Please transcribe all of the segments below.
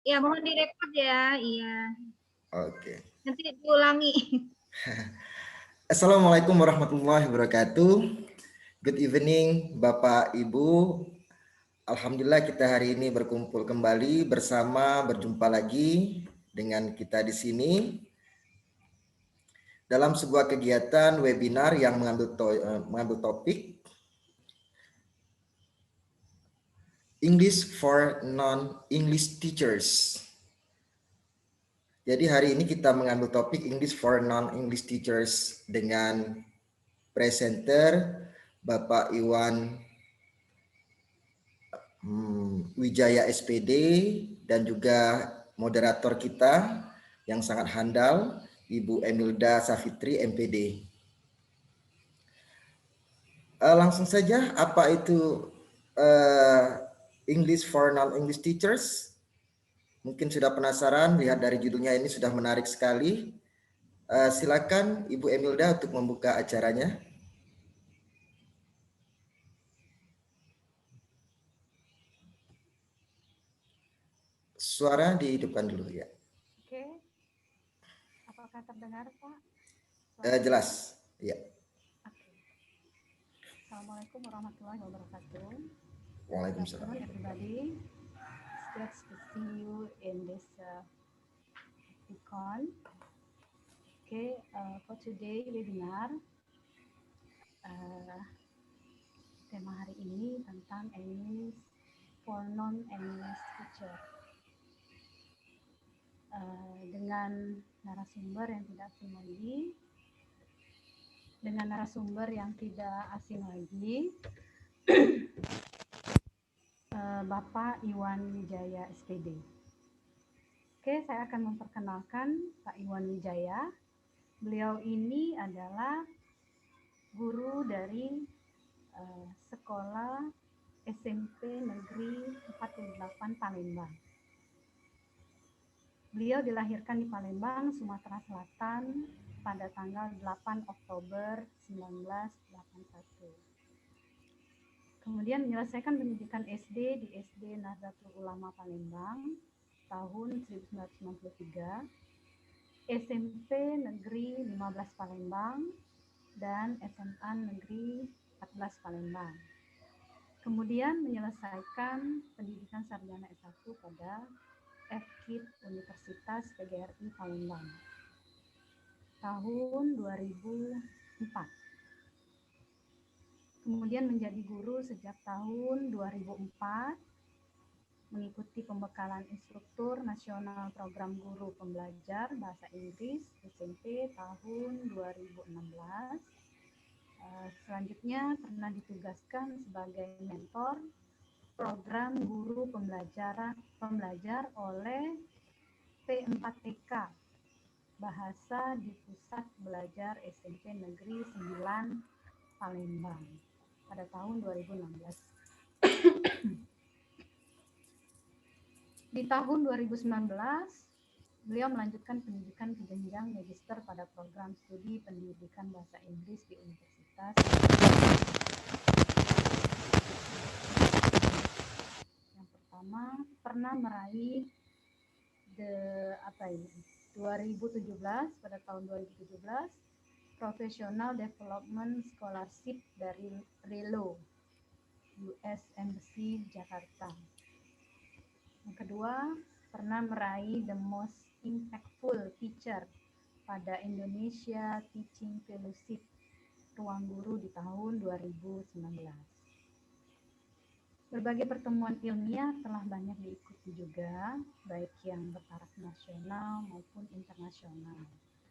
Ya, mohon direkod ya. Iya. Oke. Nanti diulangi. Assalamualaikum warahmatullahi wabarakatuh. Good evening, Bapak Ibu. Alhamdulillah kita hari ini berkumpul kembali berjumpa lagi dengan kita di sini dalam sebuah kegiatan webinar yang mengambil topik English for non-English teachers. Jadi hari ini kita mengambil topik English for non-English teachers dengan presenter Bapak Iwan Wijaya SPD dan juga moderator kita yang sangat handal Ibu Emilda Safitri MPD. Langsung saja, apa itu English for non-English teachers? Mungkin sudah penasaran, lihat dari judulnya ini sudah menarik sekali. Silakan Ibu Emilda untuk membuka acaranya. Suara dihidupkan dulu ya. Oke, apakah terdengar Pak? Jelas, ya. Oke. Assalamualaikum warahmatullahi wabarakatuh. Waalaikumsalam. Good afternoon, everybody. It's great to see you in this call. Okay, for today webinar, tema hari ini tentang English for non-English teacher. Dengan narasumber yang tidak asing lagi, Bapak Iwan Wijaya SPD. Oke, saya akan memperkenalkan Pak Iwan Wijaya. Beliau ini adalah guru dari Sekolah SMP Negeri 48 Palembang. Beliau dilahirkan di Palembang, Sumatera Selatan pada tanggal 8 Oktober 1981. Kemudian menyelesaikan pendidikan SD di SD Nahdlatul Ulama Palembang tahun 1993, SMP Negeri 15 Palembang, dan SMA Negeri 14 Palembang. Kemudian menyelesaikan pendidikan sarjana S1 pada FKIP Universitas PGRI Palembang tahun 2004. Kemudian menjadi guru sejak tahun 2004, mengikuti pembekalan instruktur nasional program guru pembelajar bahasa Inggris SMP tahun 2016. Selanjutnya pernah ditugaskan sebagai mentor program guru pembelajar oleh P4TK Bahasa di Pusat Belajar SMP Negeri 9 Palembang pada tahun 2016. Di tahun 2019, beliau melanjutkan pendidikan ke jenjang magister pada program studi pendidikan bahasa Inggris di Universitas. Yang pertama, pernah meraih 2017 pada tahun 2017 Professional Development Scholarship dari RELO US Embassy Jakarta. Yang kedua, pernah meraih The Most Impactful Teacher pada Indonesia Teaching Fellowship Ruang Guru di tahun 2019. Berbagai pertemuan ilmiah telah banyak diikuti juga, baik yang bertaraf nasional maupun internasional.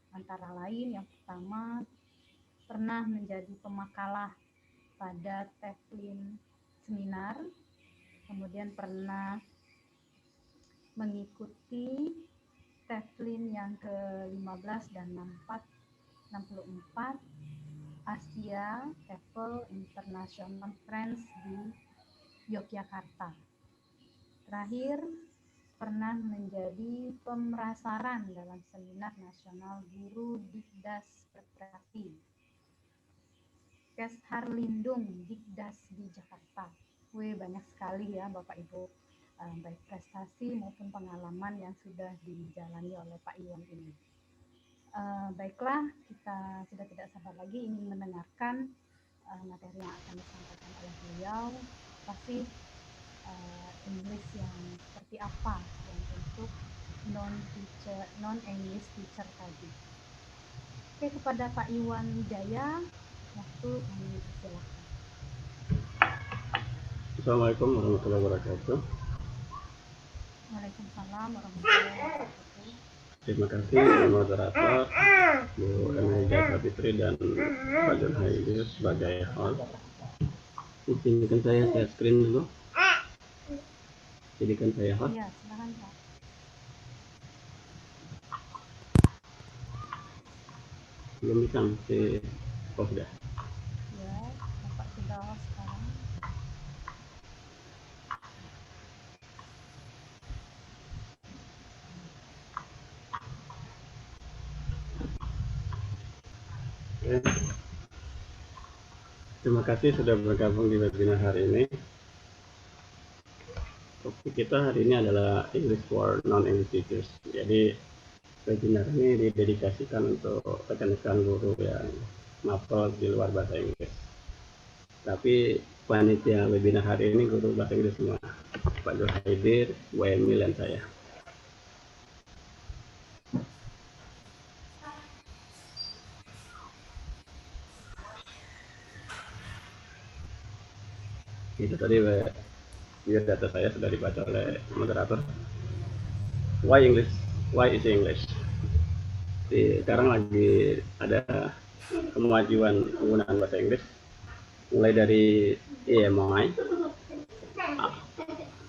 Antara lain, yang pertama, pernah menjadi pemakalah pada Teflin Seminar, kemudian pernah mengikuti Teflin yang ke-15 dan 64 Asia TEFL International Conference di Yogyakarta. Terakhir, pernah menjadi pemerasaran dalam seminar nasional guru Dikdas Perprati Keshar Lindung Dikdas di Jakarta. Banyak sekali ya Bapak Ibu. baik prestasi maupun pengalaman yang sudah dijalani oleh Pak Iwan ini. Baiklah, kita sudah tidak sabar lagi ingin mendengarkan materi yang akan disampaikan oleh beliau. Pasti English yang seperti apa yang untuk non-English teacher tadi. Oke, kepada Pak Iwan Wijaya, waktu kami persilakan. Assalamualaikum warahmatullahi wabarakatuh. Waalaikumsalam warahmatullahi wabarakatuh. Terima kasih moderator Bu Emilia Sapitri dan Pak John Haidi sebagai host. Izinkan saya share screen dulu. Jadikan saya host. Iya, silakan Pak. Belum bisa masih sudah. Ya, Bapak sudah sekarang. Oke. Terima kasih sudah bergabung di webinar hari ini. Topik kita hari ini adalah English for non-English teachers. Jadi webinar ini didedikasikan untuk rekan-rekan guru yang mapel di luar bahasa Inggris. Tapi panitia webinar hari ini guru bahasa Inggris semua, Pak John Haidir, Bu Emil, dan saya. Itu tadi data saya sudah dibaca oleh moderator. Why English? Why is English? Sekarang lagi ada kemajuan penggunaan bahasa Inggris, mulai dari EMI,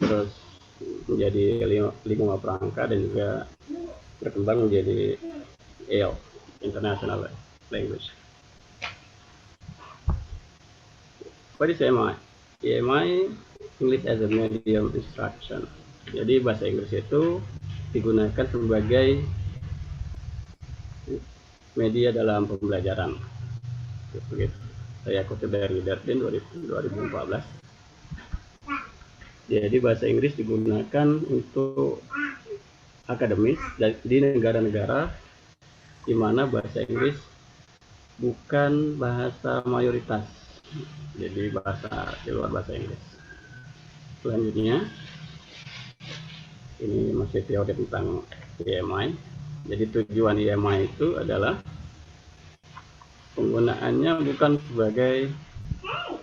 terus menjadi lingkungan perangkat dan juga berkembang menjadi IELTS, International Language. What is EMI? EMI, English as a Medium Instruction. Jadi bahasa Inggris itu digunakan sebagai media dalam pembelajaran. Begitu. Saya kutip dari Darden 2014. Jadi bahasa Inggris digunakan untuk akademis di negara-negara di mana bahasa Inggris bukan bahasa mayoritas. Jadi bahasa di luar bahasa Inggris. Selanjutnya, ini masih teori tentang EMI. Jadi tujuan EMI itu adalah penggunaannya bukan sebagai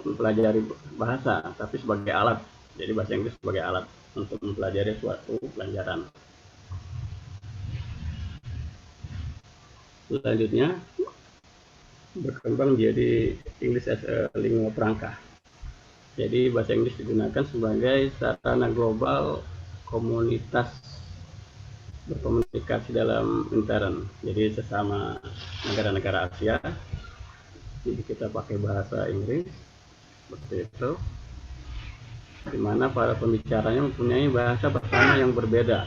mempelajari bahasa, tapi sebagai alat. Jadi bahasa Inggris sebagai alat untuk mempelajari suatu pelajaran. Selanjutnya, berkembang menjadi English as a lingua franca. Jadi bahasa Inggris digunakan sebagai sarana global komunitas berkomunikasi dalam intern. Jadi sesama negara-negara Asia, jadi kita pakai bahasa Inggris seperti itu, di mana para pembicaranya mempunyai bahasa bersama yang berbeda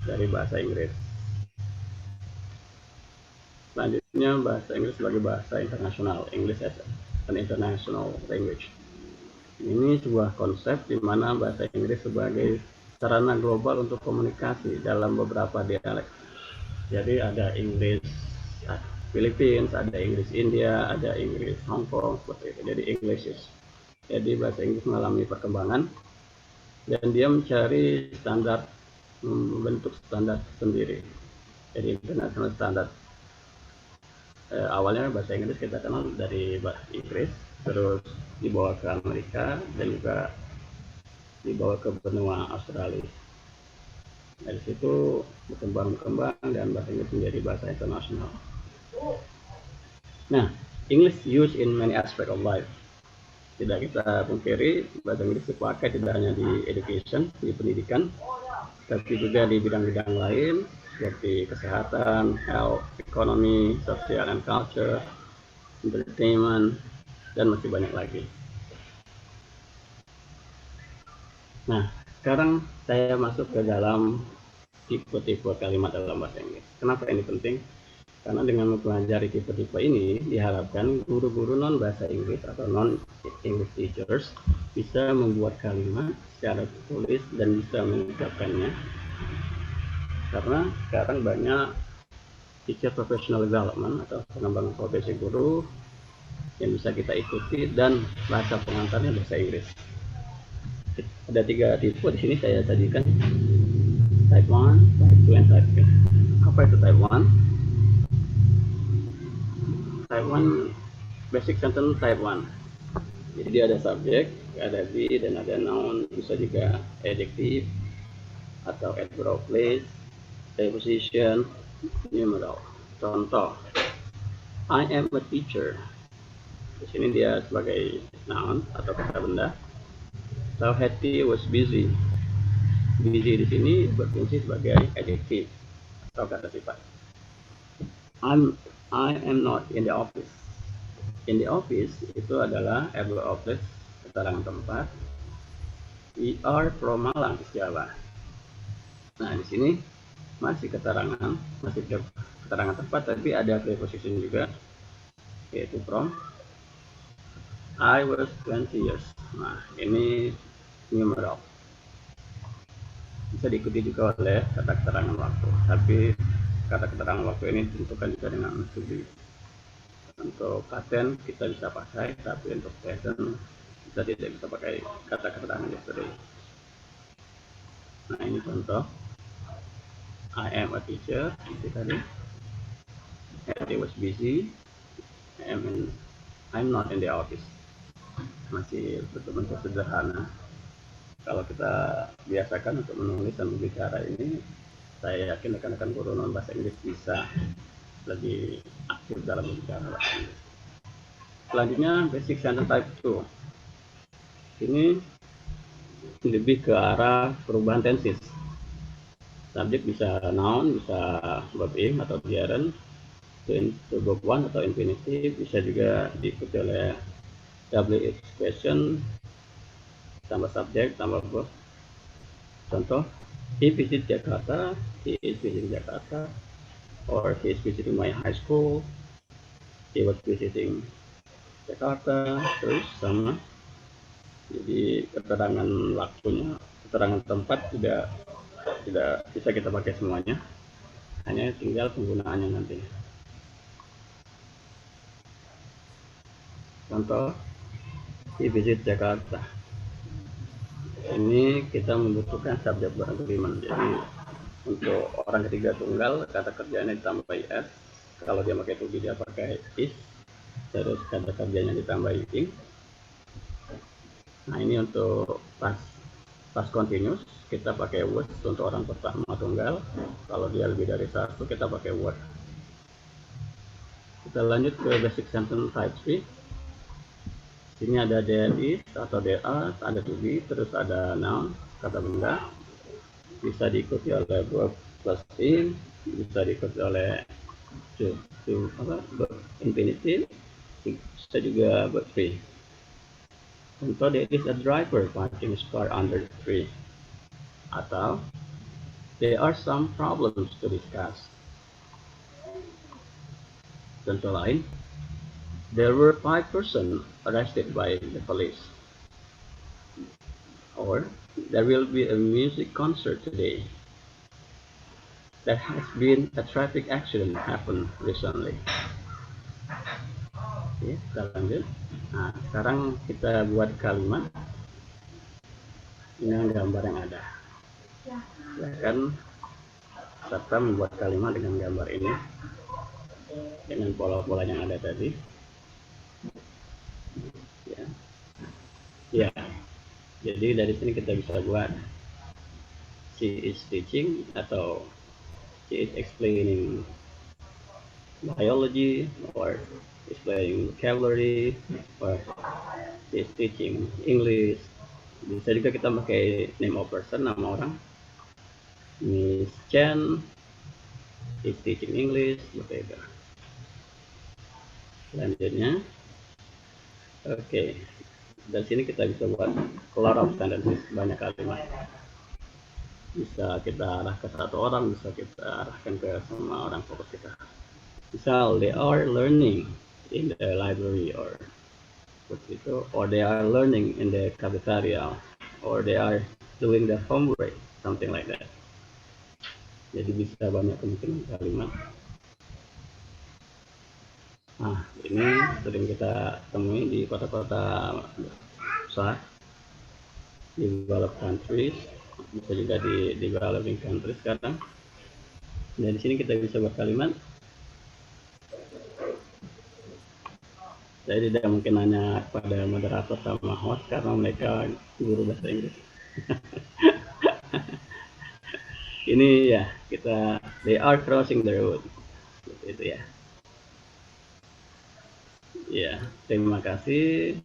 dari bahasa Inggris. Selanjutnya, bahasa Inggris sebagai bahasa internasional, English as an international language. Ini sebuah konsep di mana bahasa Inggris sebagai sarana global untuk komunikasi dalam beberapa dialek. Jadi ada Inggris Philippines, ada Inggris India, ada Inggris Hong Kong, seperti itu. Jadi Englishish. Jadi bahasa Inggris mengalami perkembangan dan dia mencari standar, membentuk standar sendiri. Jadi international standard. Awalnya bahasa Inggris kita kenal dari bahasa Inggris, terus dibawa ke Amerika dan juga dibawa ke benua Australia. Dari situ berkembang dan bahasa Inggris menjadi bahasa internasional. Nah, English used in many aspects of life. Tidak kita pungkiri, bahasa Inggris dipakai tidak hanya di education, di pendidikan, tapi juga di bidang-bidang lain seperti kesehatan, health, ekonomi, sosial and culture, entertainment, dan masih banyak lagi. Nah, sekarang saya masuk ke dalam tipe-tipe kalimat dalam bahasa Inggris. Kenapa ini penting? Karena dengan mempelajari tipe-tipe ini, diharapkan guru-guru non-bahasa Inggris atau non-English teachers bisa membuat kalimat secara tertulis dan bisa mengucapkannya. Karena sekarang banyak teacher professional development atau pengembangan profesi guru yang bisa kita ikuti dan bahasa pengantarnya bahasa Inggris. Ada 3 tipe di sini saya sajikan. Type 1, Type 2, and Type 3. Apa itu Type 1? Type 1 basic sentence type 1. Jadi dia ada subjek, ada be, dan ada noun, bisa juga adjective atau adverb of place, preposition, numeral. Contoh, I am a teacher. Di sini dia sebagai noun atau kata benda. So Hetty was busy. Busy di sini berfungsi sebagai adjective atau kata sifat. I am not in the office. In the office itu adalah adverb of place, keterangan tempat. We are from Malang, Jawa. Nah, di sini masih keterangan tempat, tapi ada preposition juga, yaitu from. I was 20 years. Nah, ini numeral. Bisa diikuti juga oleh kata keterangan waktu, tapi kata keterangan waktu ini ditentukan juga dengan to be. Untuk paten kita bisa pakai, tapi untuk present kita tidak bisa pakai kata keterangan yesterday. Nah, ini contoh. I am a teacher. Tadi He was busy. I'm not in the office. Masih bentuk-bentuk sederhana. Kalau kita biasakan untuk menulis dan berbicara ini, saya yakin rekan-rekan guru non bahasa Inggris bisa lebih aktif dalam berbicara bahasa Inggris. Selanjutnya basic sentence type 2. Ini lebih ke arah perubahan tenses. Subjek bisa noun, bisa verb in atau gerund, to verb 1 atau infinitive, bisa juga diikuti oleh WH question tambah subjek tambah verb. Contoh, he visit Jakarta, he is visiting Jakarta, or he is visiting my high school, he was visiting Jakarta, terus sama. Jadi keterangan waktunya, keterangan tempat tidak bisa kita pakai semuanya, hanya tinggal penggunaannya nanti. Contoh, he visit Jakarta. Ini kita membutuhkan subjek beragreement. Jadi untuk orang ketiga tunggal, kata kerjanya ditambah is. Kalau dia pakai to be, dia pakai is. Terus kata kerjanya ditambah ing. Nah, ini untuk past continuous, kita pakai was untuk orang pertama tunggal. Kalau dia lebih dari 1, kita pakai were. Kita lanjut ke basic sentence type 3. Sini ada there is atau there are, ada to be, terus ada noun, kata benda. Bisa diikuti oleh verb plus in, bisa diikuti oleh verb infinitive, bisa juga verb free. Contoh, there is a driver parking his car under the tree. Atau there are some problems to discuss. Contoh lain, there were 5 persons arrested by the police. Or there will be a music concert today. There has been a traffic accident happened recently. Oke, kita lanjut. Nah, sekarang kita buat kalimat dengan gambar yang ada. Silakan serta membuat kalimat dengan gambar ini dengan pola-pola yang ada tadi. Ya. Jadi dari sini kita bisa buat she is teaching atau she is explaining biology, or explaining vocabulary, or she is teaching English. Bisa juga kita pakai name of person, nama orang. Miss Chen is teaching English, seperti itu. Selanjutnya, oke. Dari sini kita bisa buat a lot of sentences, banyak kalimat. Bisa kita arah ke satu orang, bisa kita arahkan ke semua orang fokus kita. Misal they are learning in the library or they are learning in the cafeteria or they are doing the homework, something like that. Jadi bisa banyak kemungkinan kalimat. Nah, ini sering kita temui di kota-kota besar, di developed countries, bisa juga di developing countries sekarang. Dan di sini kita bisa buat kalimat. Saya tidak mungkin nanya pada moderator sama host karena mereka guru bahasa Inggris. Ini ya, they are crossing the road. Itu ya. Ya, terima kasih.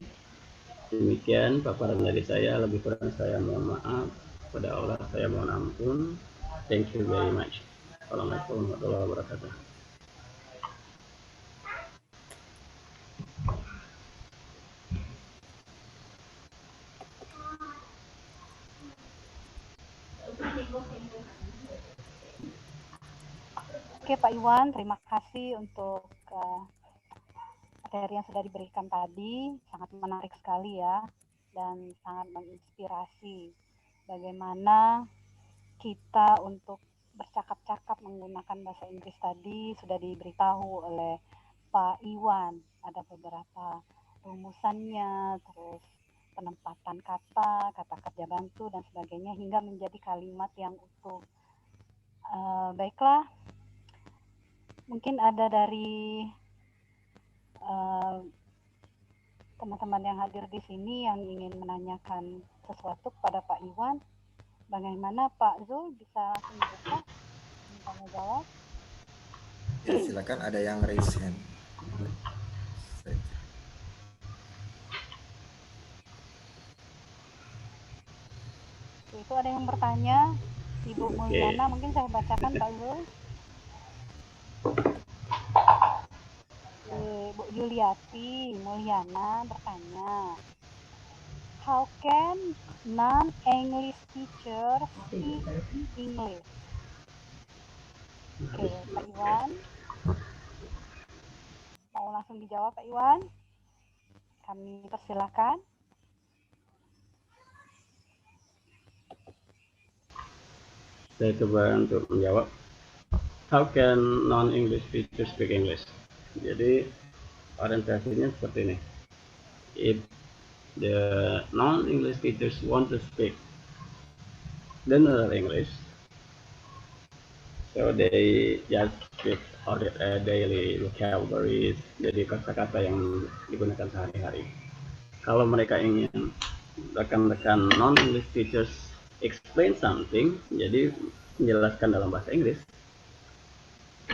Demikian paparan dari saya. Lebih kurang saya mohon maaf. Pada Allah saya mohon ampun. Thank you very much. Assalamualaikum warahmatullahi wabarakatuh. Oke Pak Iwan, terima kasih untuk materi yang sudah diberikan tadi. Sangat menarik sekali ya, dan sangat menginspirasi bagaimana kita untuk bercakap-cakap menggunakan bahasa Inggris tadi sudah diberitahu oleh Pak Iwan. Ada beberapa rumusannya, terus penempatan kata, kata kerja bantu, dan sebagainya, hingga menjadi kalimat yang utuh. Baiklah, mungkin ada dari teman-teman yang hadir di sini yang ingin menanyakan sesuatu kepada Pak Iwan. Bagaimana Pak Zul, bisa langsung buka tanya jawab? Ya, silakan, ada yang raise hand. Itu ada yang bertanya, Ibu Mulyana, mungkin saya bacakan Pak Zul. Bu Yuliati Mulyana bertanya, how can non-English teachers speak English? Oke, Pak Iwan. Mau langsung dijawab Pak Iwan? Kami persilakan. Saya coba untuk menjawab. How can non-English teachers speak English? Jadi orientasinya seperti ini. If the non-English teachers want to speak general English, so they just speak daily vocabularies, jadi kata-kata yang digunakan sehari-hari. Kalau mereka ingin rekan-rekan non-English teachers explain something, jadi menjelaskan dalam bahasa Inggris,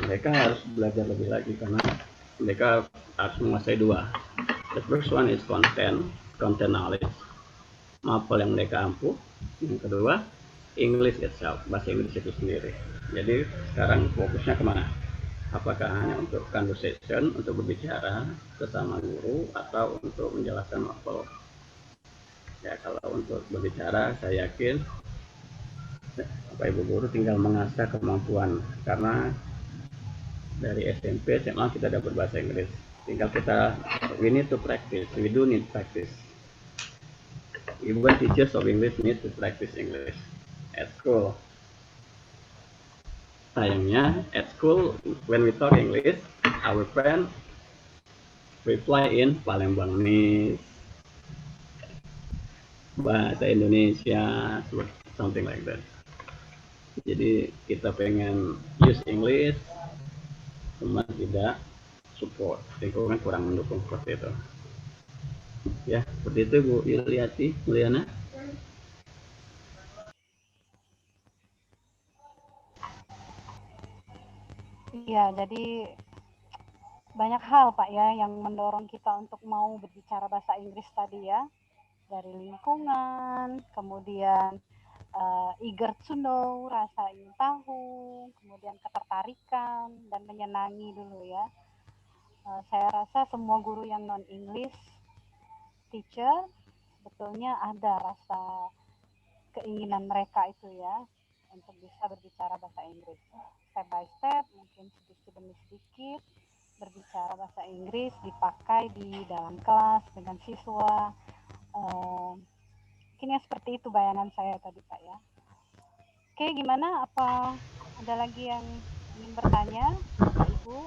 mereka harus belajar lebih lagi karena mereka harus menguasai dua. The first one is content knowledge, mapel yang mereka ampuh. Yang kedua, English itself, bahasa Inggris itu sendiri. Jadi sekarang fokusnya kemana? Apakah hanya untuk conversation, untuk berbicara sesama guru, atau untuk menjelaskan mapel? Ya, kalau untuk berbicara, saya yakin Bapak Ibu guru tinggal mengasah kemampuan, karena dari SMP, SMA kita dapat bahasa Inggris. Tinggal we need to practice, we do need practice. Even teachers of English need to practice English at school. Sayangnya, at school, when we talk English, our friend reply in Palembangese, bahasa Indonesia, something like that. Jadi kita pengen use English, cuma tidak support, lingkungan kurang mendukung seperti itu. Ya, seperti itu Bu Yuliati Mulyana. Iya, jadi banyak hal Pak ya yang mendorong kita untuk mau berbicara bahasa Inggris tadi ya. Dari lingkungan, kemudian eager to know, rasa ingin tahu, kemudian ketertarikan dan menyenangi dulu ya. Saya rasa semua guru yang non-English teacher sebetulnya ada rasa keinginan mereka itu ya, untuk bisa berbicara bahasa Inggris. Step by step, mungkin sedikit demi sedikit, berbicara bahasa Inggris dipakai di dalam kelas dengan siswa. Mungkin ya seperti itu bayangan saya tadi Pak ya. Oke, gimana? Apa ada lagi yang ingin bertanya, Bapak Ibu?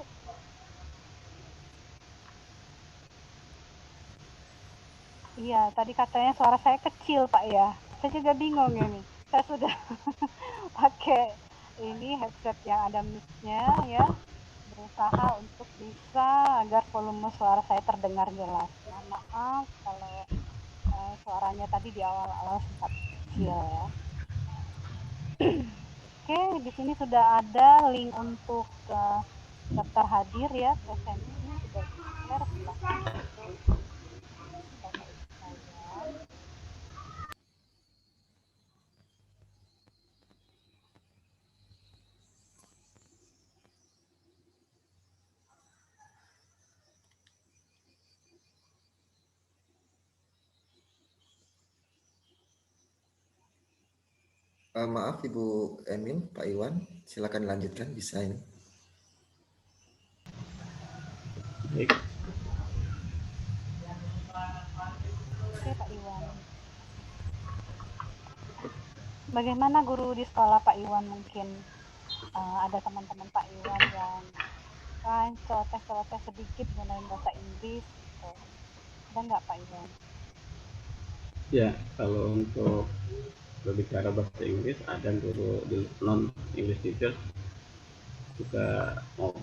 Iya, tadi katanya suara saya kecil Pak ya. Saya juga bingung ini. Saya sudah pakai ini headset yang ada mic-nya ya. Berusaha untuk bisa agar volume suara saya terdengar jelas. Mohon maaf kalau suaranya tadi di awal-awal sempat kecil ya. Oke, di sini sudah ada link untuk daftar hadir ya, presensi sudah di-share, silakan untuk Bapak Ibu sekalian. Maaf Ibu Emil, Pak Iwan, silakan lanjutkan bisa ini. Baik. Oke Pak Iwan. Bagaimana guru di sekolah Pak Iwan? Mungkin ada teman-teman Pak Iwan yang celoteh-celoteh sedikit gunain bahasa Inggris gitu. Ada nggak Pak Iwan? Ya, kalau untuk berbicara bahasa Inggris, ada guru di non English teacher juga mau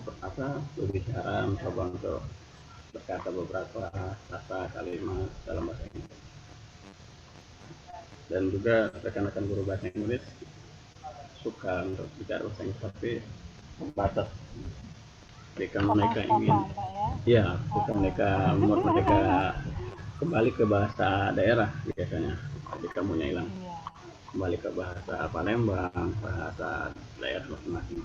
berbicara, mencoba untuk berkata beberapa kata kalimat dalam bahasa Inggris. Dan juga rekan-rekan guru bahasa Inggris suka untuk bicara bahasa Inggris, tapi batas jika mereka ingin, ya, jika mereka kembali ke bahasa daerah biasanya, jika punya hilang kembali ke bahasa Palembang, bahasa daerah masing-masing.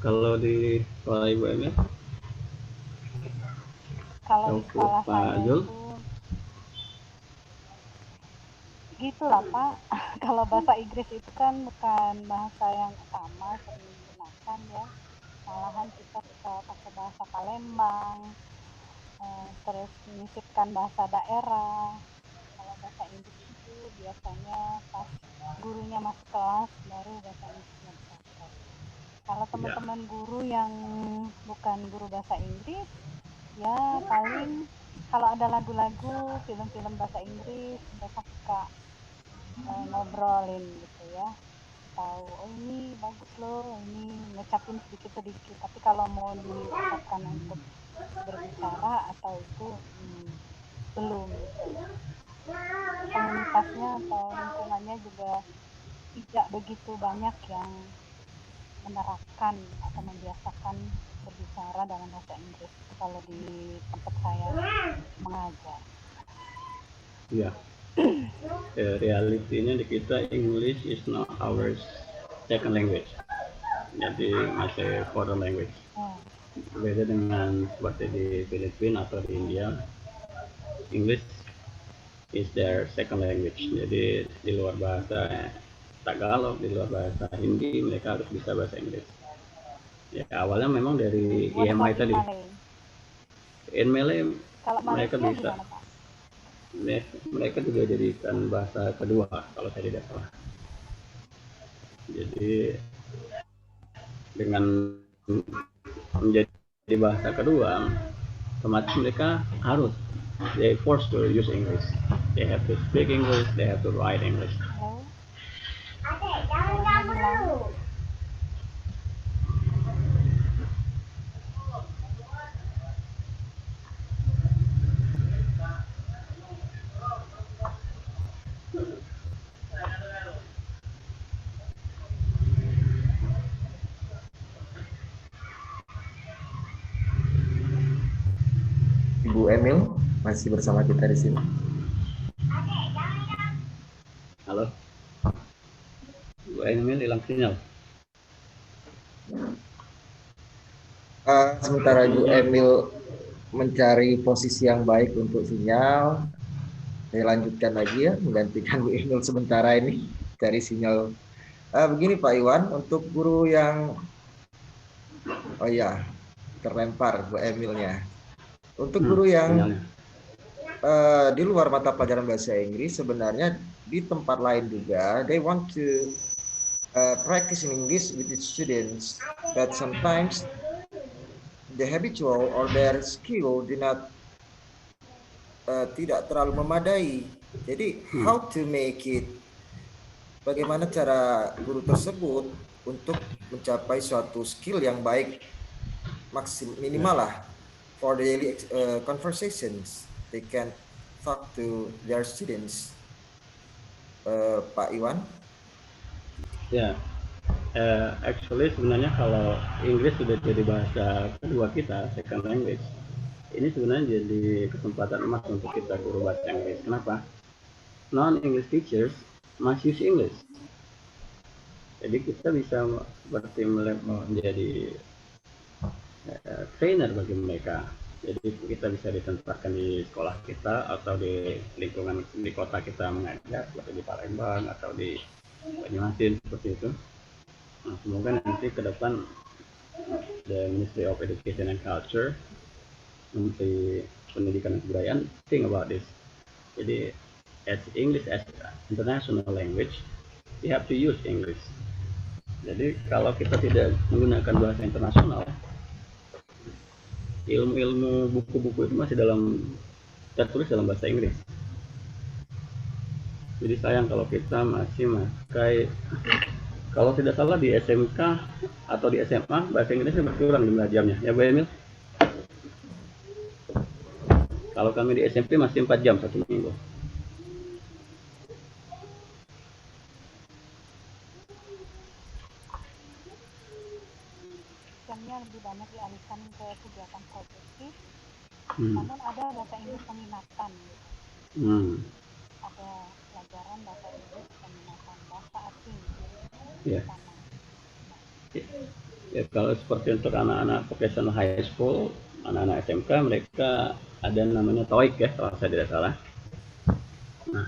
Kalau di sekolah Ibu Emil, kalau di sekolah Pak Jul, gitulah Pak. Kalau bahasa Inggris itu kan bukan bahasa yang utama sering digunakan ya. Malahan kita suka pakai bahasa Palembang, terus menyisipkan bahasa daerah. Kalau bahasa Inggris itu biasanya pas gurunya masuk kelas baru bahasa Inggrisnya dipakai. Kalau teman-teman guru yang bukan guru bahasa Inggris, ya paling kalau ada lagu-lagu, film-film bahasa Inggris, mereka suka ngobrolin gitu ya, tahu oh ini bagus loh, ini ngecapin sedikit-sedikit. Tapi kalau mau diucapkan untuk berbicara atau itu belum gitu. Komunitasnya atau lingkungannya juga tidak begitu banyak yang menerapkan atau membiasakan berbicara dalam bahasa Inggris kalau di tempat saya mengajar. Ya, realitinya di kita English is not our second language, jadi masih foreign language. Beda dengan seperti di Filipina atau di India, English is their second language. Jadi di luar bahasa Tagalog, di luar bahasa Hindi, mereka harus bisa bahasa Inggris. Ya awalnya memang dari IMI tadi. In Malay mereka bisa. Mereka juga jadikan bahasa kedua kalau saya tidak salah. Jadi dengan menjadi bahasa kedua, otomatis mereka harus they forced to use English. They have to speak English, they have to write English. Ibu Emil masih bersama kita di sini. Halo, Bu Emil hilang sinyal. Sementara Ibu Emil mencari posisi yang baik untuk sinyal. Saya lanjutkan lagi ya, menggantikan Bu Emil sementara ini cari sinyal. Begini Pak Iwan, untuk guru yang oh ya terlempar Bu Emilnya. Untuk guru yang sinyalnya. di luar mata pelajaran bahasa Inggris, sebenarnya di tempat lain juga, they want to practice in English with the students, but sometimes the habitual or their skill tidak terlalu memadai. Jadi how to make it, bagaimana cara guru tersebut untuk mencapai suatu skill yang baik, minimal lah for daily conversations they can talk to their students. Pak Iwan. Ya, actually sebenarnya kalau Inggris sudah jadi bahasa kedua kita, second language, ini sebenarnya jadi kesempatan emas untuk kita guru bahasa Inggris. Kenapa? Non-English teachers must use English. Jadi kita bisa berarti menjadi trainer bagi mereka. Jadi kita bisa ditempatkan di sekolah kita atau di lingkungan di kota kita mengajar, seperti di Palembang atau di Banyuasin seperti itu. Nah, semoga nanti ke depan the Ministry of Education and Culture, Menteri Pendidikan dan Kebudayaan, think about this. Jadi as English as international language, we have to use English. Jadi kalau kita tidak menggunakan bahasa internasional, ilmu-ilmu buku-buku itu masih tertulis dalam bahasa Inggris. Jadi sayang kalau kita masih pakai, kalau tidak salah di SMK atau di SMA bahasa Inggrisnya berkurang belajarnya, ya Bu Emil? Kalau kami di SMP masih 4 jam 1 minggu. Jamnya lebih banyak dialihkan ke kegiatan produktif, namun ada bahasa Inggris peminatan. Ada pelajaran bahasa Inggris peminatan, bahasa asing. Ya. Ya, kalau seperti untuk anak-anak vocational high school, anak-anak SMK, mereka ada namanya TOEIC ya, kalau saya tidak salah. Nah,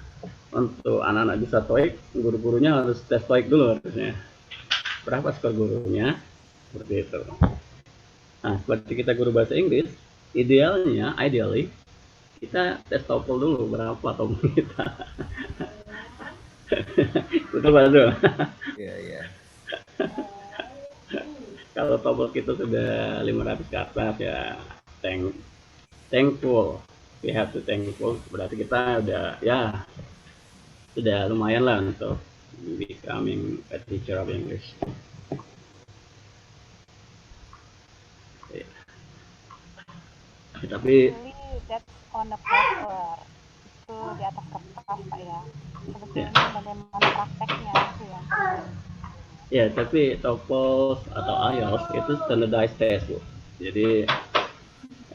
untuk anak-anak bisa TOEIC, guru-gurunya harus tes TOEIC dulu harusnya. Berapa skor gurunya? Seperti itu. Nah, seperti kita guru bahasa Inggris, ideally, kita tes TOEFL dulu, berapa TOEFL kita. Betul Pak Zul? Iya. Kalau TOEFL kita sudah 500 ke atas ya thankful. We have to thankful. Berarti kita sudah lumayan lah untuk becoming a teacher of English. Ya. Tapi that's on the paper, itu di atas kertas Pak ya. Sebetulnya bagaimana prakteknya itu yang penting. Ya, tapi TOEFL atau IELTS itu standardized test, Bu. Jadi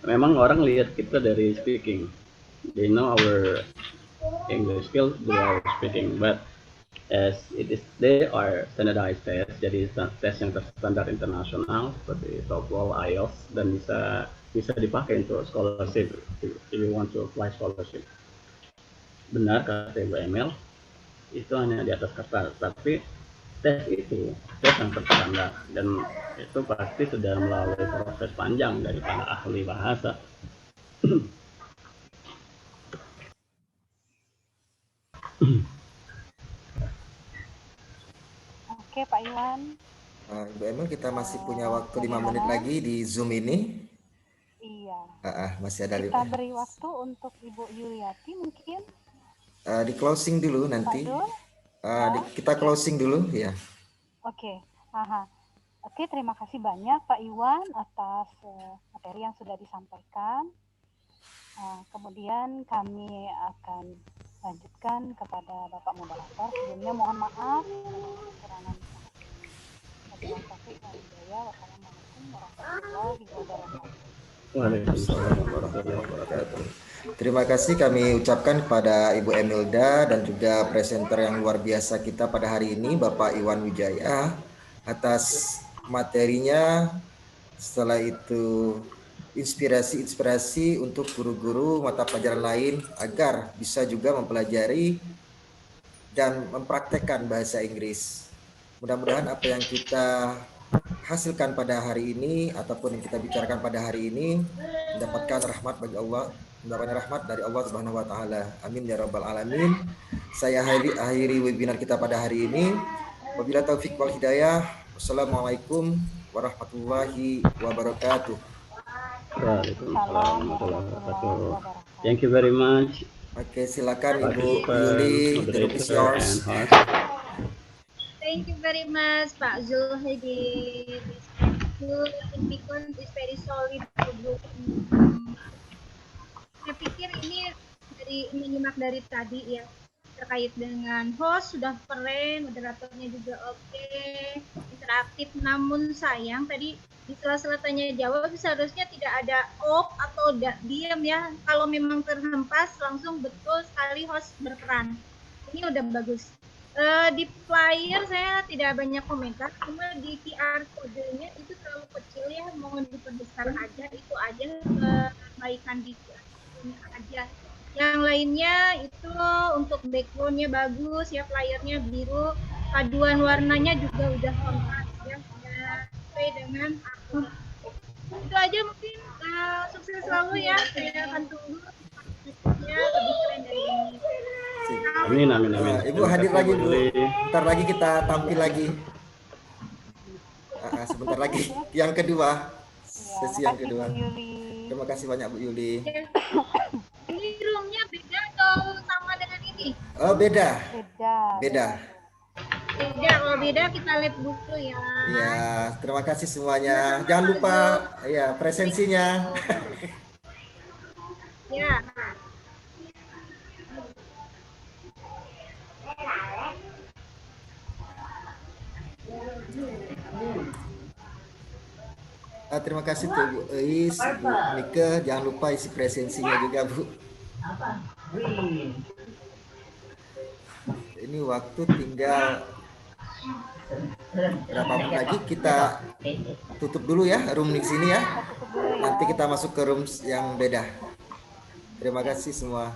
memang orang lihat kita dari speaking. They know our English skills through our speaking, but as they are standardized test, jadi tes yang terstandar internasional seperti TOEFL, IELTS, dan bisa dipakai untuk scholarship if you want to apply scholarship. Benar kata Ibu Emil, itu hanya di atas kertas, tapi tes itu tes yang terstandar dan itu pasti sudah melalui proses panjang dari para ahli bahasa. Oke Pak Iwan. Ibu Emil, kita masih punya waktu 5 menit lagi di Zoom ini. Iya. Masih ada. Kita beri waktu untuk Ibu Yuliati mungkin. Di closing dulu nanti. Kita closing dulu ya. Oke. Oke, terima kasih banyak Pak Iwan atas materi yang sudah disampaikan. Kemudian kami akan lanjutkan kepada Bapak Moderator. Sebelumnya mohon maaf kekurangan. Wassalamualaikum warahmatullahi wabarakatuh. Waalaikumsalam warahmatullahi wabarakatuh. Terima kasih kami ucapkan kepada Ibu Emilda dan juga presenter yang luar biasa kita pada hari ini, Bapak Iwan Wijaya, atas materinya. Setelah itu inspirasi untuk guru-guru mata pelajaran lain agar bisa juga mempelajari dan mempraktekkan bahasa Inggris. Mudah-mudahan apa yang kita hasilkan pada hari ini ataupun yang kita bicarakan pada hari ini mendapatkan rahmat bagi Allah, mendapatkan rahmat dari Allah Subhanahu wa taala. Amin ya rabbal alamin. Saya akhiri webinar kita pada hari ini. Wabillahi taufik wal hidayah. Wassalamualaikum warahmatullahi wabarakatuh. Waalaikumsalam warahmatullahi wabarakatuh. Thank you very much. Oke, silakan Ibu Yuli, the room is yours. Thank you very much, Pak Zulhadi. Because it's very solid. Saya pikir ini dari menyimak dari tadi ya, terkait dengan host sudah keren, moderatornya juga oke, interaktif. Namun sayang tadi di sela-sela tanya jawab seharusnya tidak ada off atau diam ya. Kalau memang terhempas langsung betul sekali host berperan. Ini udah bagus. Di flyer saya tidak banyak komentar, cuma di QR kodenya itu terlalu kecil ya, mohon diperbesar aja, itu aja perbaikan di QR kodenya aja. Yang lainnya itu untuk backgroundnya bagus ya, flyernya biru, paduan warnanya juga udah kontras ya, sudah sesuai dengan aku. Itu aja mungkin, sukses selalu ya, saya akan tunggu ya, lebih keren dari ini. Amin, amin, amin. Ibu hadir lagi Bu, bentar lagi kita tampil lagi. Sebentar lagi yang kedua, sesi yang kedua. Terima kasih banyak Bu Yuli. Ini roomnya beda atau sama dengan ini? Oh beda. Beda. Kalau beda kita live dulu ya. Ya, terima kasih semuanya. Jangan lupa ya presensinya. Ya. Terima kasih tuh Bu Eis, Bu Nike. Jangan lupa isi presensinya juga Bu. Ini waktu tinggal berapa menit lagi, kita tutup dulu ya room di sini ya. Nanti kita masuk ke room yang beda. Terima kasih semua.